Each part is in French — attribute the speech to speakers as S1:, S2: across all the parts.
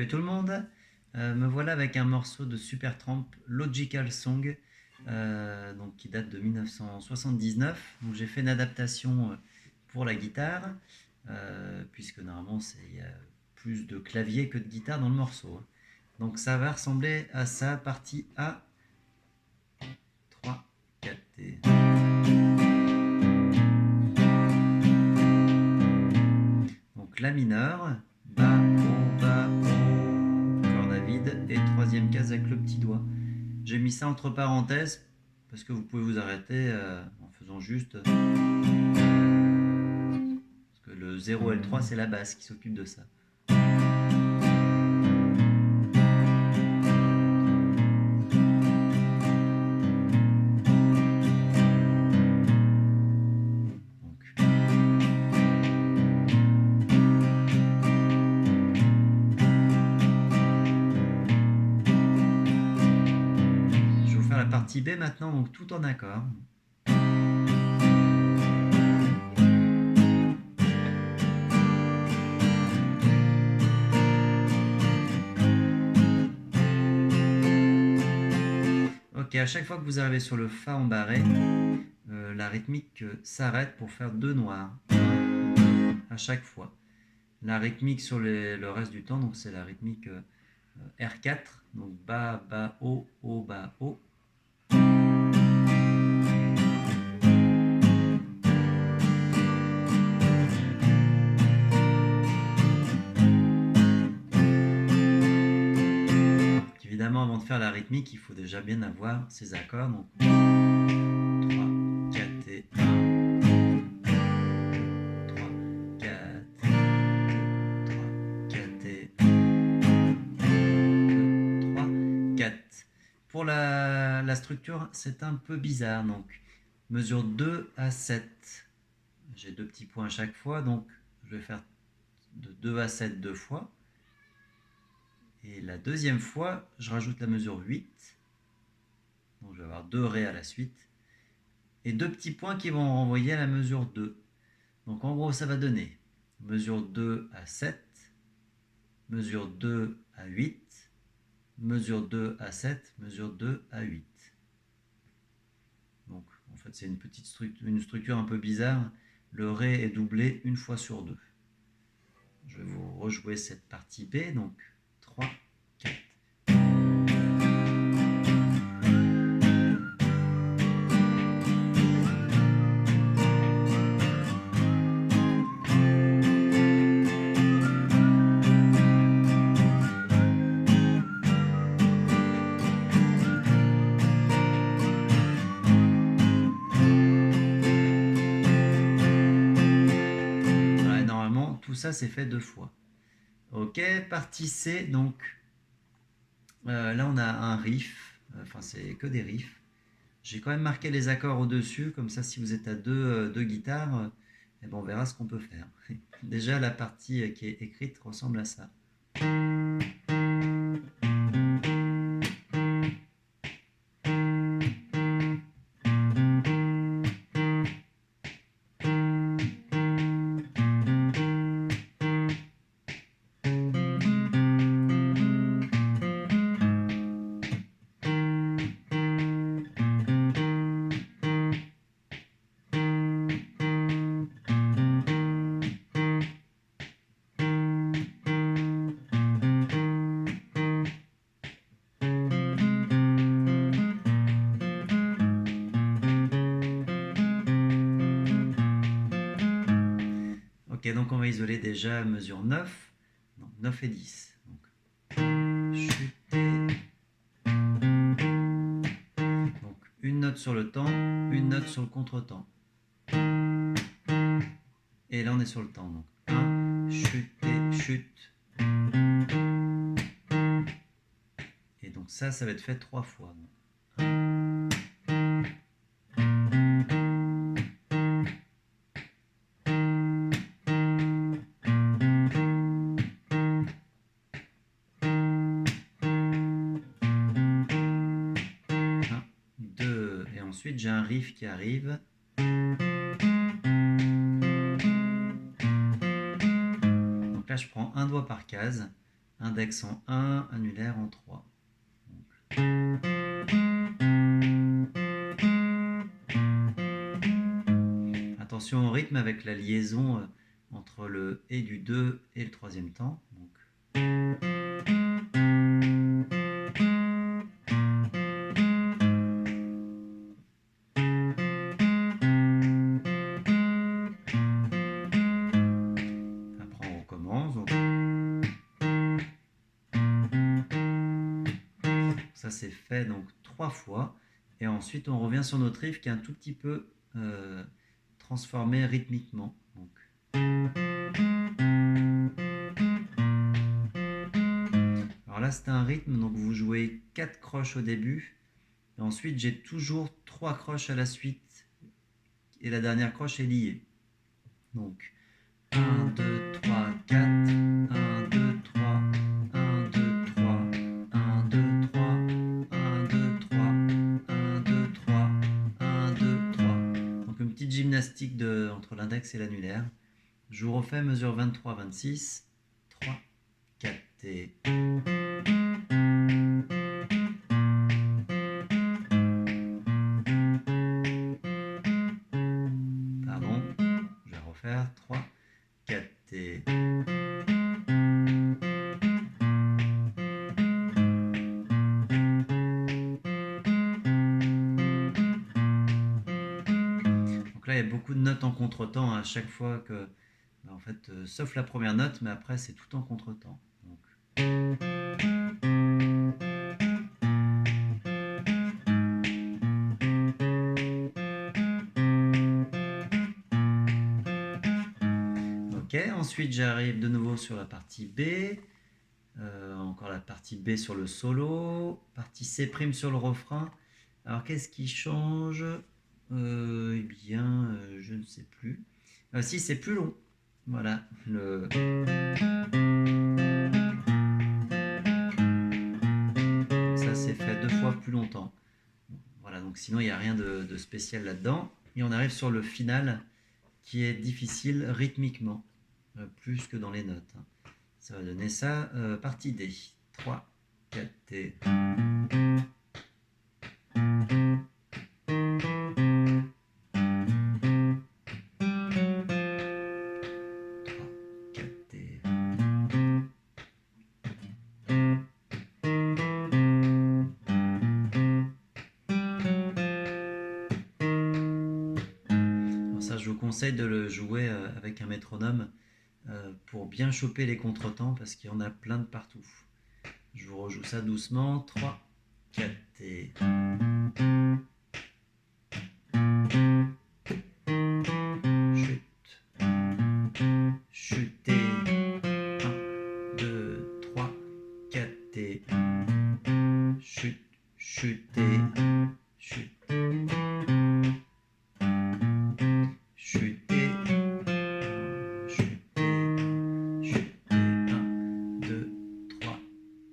S1: Salut tout le monde, me voilà avec un morceau de Supertramp, Logical Song, donc qui date de 1979. Donc j'ai fait une adaptation pour la guitare, puisque normalement il y a plus de clavier que de guitare dans le morceau, hein. Donc ça va ressembler à ça, partie A, 3, 4 et... Donc La mineur, Bas, Haut, corne à vide et troisième case avec le petit doigt. J'ai mis ça entre parenthèses parce que vous pouvez vous arrêter en faisant juste... Parce que le 0 et le 3 c'est la basse qui s'occupe de ça. Je vais vous faire la partie B maintenant, donc tout en accord. Ok, à chaque fois que vous arrivez sur le Fa embarré, la rythmique s'arrête pour faire deux noirs. À chaque fois. La rythmique sur le reste du temps, donc c'est la rythmique R4, donc Bas, Bas, Haut, Haut, Bas, Haut. Évidemment, avant de faire la rythmique, il faut déjà bien avoir ces accords. Donc 3, 4 et 1, 3, 4, 3, 4 et 3, 4. Pour la structure, c'est un peu bizarre. Donc, mesure 2 à 7. J'ai deux petits points à chaque fois, donc je vais faire de 2 à 7 deux fois. Et la deuxième fois, je rajoute la mesure 8. Donc je vais avoir 2 Ré à la suite. Et deux petits points qui vont renvoyer à la mesure 2. Donc en gros, ça va donner mesure 2 à 7, mesure 2 à 8, mesure 2 à 7, mesure 2 à 8. Donc en fait, c'est une structure un peu bizarre. Le Ré est doublé une fois sur 2. Je vais vous rejouer cette partie B, donc 3, 4. Ouais, normalement, tout ça c'est fait deux fois. Ok, partie C, donc là on a un riff, enfin c'est que des riffs. J'ai quand même marqué les accords au-dessus, comme ça si vous êtes à deux guitares, eh ben, on verra ce qu'on peut faire. Déjà la partie qui est écrite ressemble à ça. Ok, donc on va isoler déjà mesure 9, donc 9 et 10. Donc, chuter. Donc une note sur le temps, une note sur le contre-temps. Et là on est sur le temps. Donc 1, chuter, chute. Et donc ça va être fait 3 fois. Et ensuite j'ai un riff qui arrive. Donc là je prends un doigt par case. index en 1, annulaire en 3. Attention au rythme avec la liaison entre le et du 2 et le troisième temps. Donc. Après on recommence. Donc. Ça c'est fait donc 3 fois. Et ensuite on revient sur notre riff qui est un tout petit peu transformé rythmiquement. Donc. Alors là c'est un rythme, donc vous jouez 4 croches au début. Et ensuite j'ai toujours 3 croches à la suite. Et la dernière croche est liée. Donc 1, 2, 3, 4, 1, 2, 3, 1, 2, 3, 1, 2, 3, 1, 2, 3, 1, 2, 3, 1, 2, 3. Donc une petite gymnastique entre l'index et l'annulaire. Je vous refais mesure 23, 26, 3, 4 et... Pardon, je vais refaire 3, 4 et... Donc là, il y a beaucoup de notes en contretemps à chaque fois que... En fait, sauf la première note, mais après, c'est tout en contretemps. Donc... Ok, ensuite j'arrive de nouveau sur la partie B, encore la partie B sur le solo, partie C' sur le refrain. Alors qu'est-ce qui change? Eh bien, je ne sais plus. Si, c'est plus long. Voilà, ça c'est fait 2 fois plus longtemps. Voilà, donc sinon il n'y a rien de spécial là-dedans. Et on arrive sur le final qui est difficile rythmiquement, plus que dans les notes. Ça va donner ça, partie D. 3, 4 et... Je vous conseille de le jouer avec un métronome pour bien choper les contretemps parce qu'il y en a plein de partout. Je vous rejoue ça doucement. 3, 4 et... Chute. Chute et... 1, 2, 3, 4 et... Chute, chute et... Chute. Chuter, chuter, chuter, 1, 2, 3,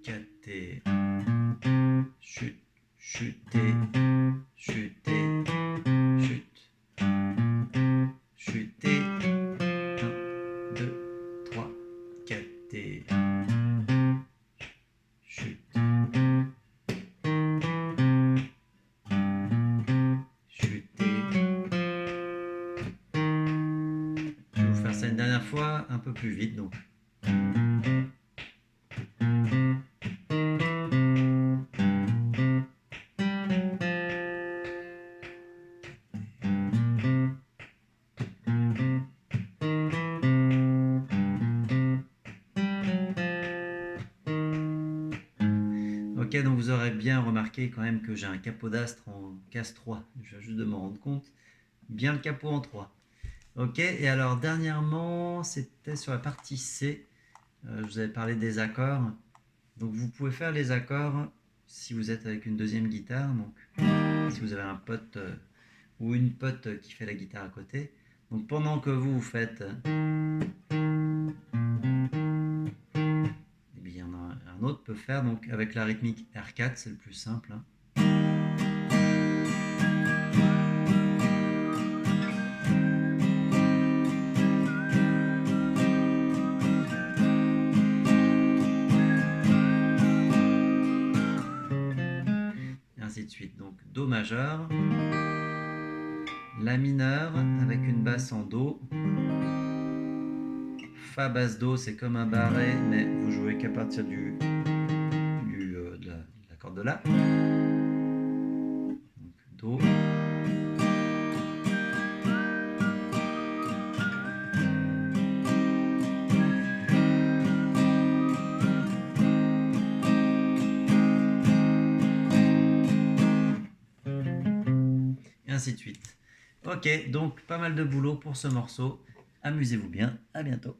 S1: 4 et chute, chuter, chuter, chute, chuter, 1, 2, 3, 4 et chute. Une dernière fois un peu plus vite donc. Ok, donc vous aurez bien remarqué quand même que j'ai un capot d'astre en casse 3. Je viens juste de me rendre compte. Bien le capot en 3. Ok, et alors dernièrement, c'était sur la partie C. Je vous avais parlé des accords. Donc vous pouvez faire les accords si vous êtes avec une deuxième guitare. Donc si vous avez un pote ou une pote qui fait la guitare à côté. Donc pendant que vous faites... Eh bien, un autre peut faire donc avec la rythmique R4, c'est le plus simple. Hein. ainsi de suite. Donc Do majeur, La mineur avec une basse en Do, Fa basse Do, c'est comme un barré, mais vous jouez qu'à partir de la corde de La. Donc Do. Et ainsi de suite. Ok, donc pas mal de boulot pour ce morceau. Amusez-vous bien, à bientôt.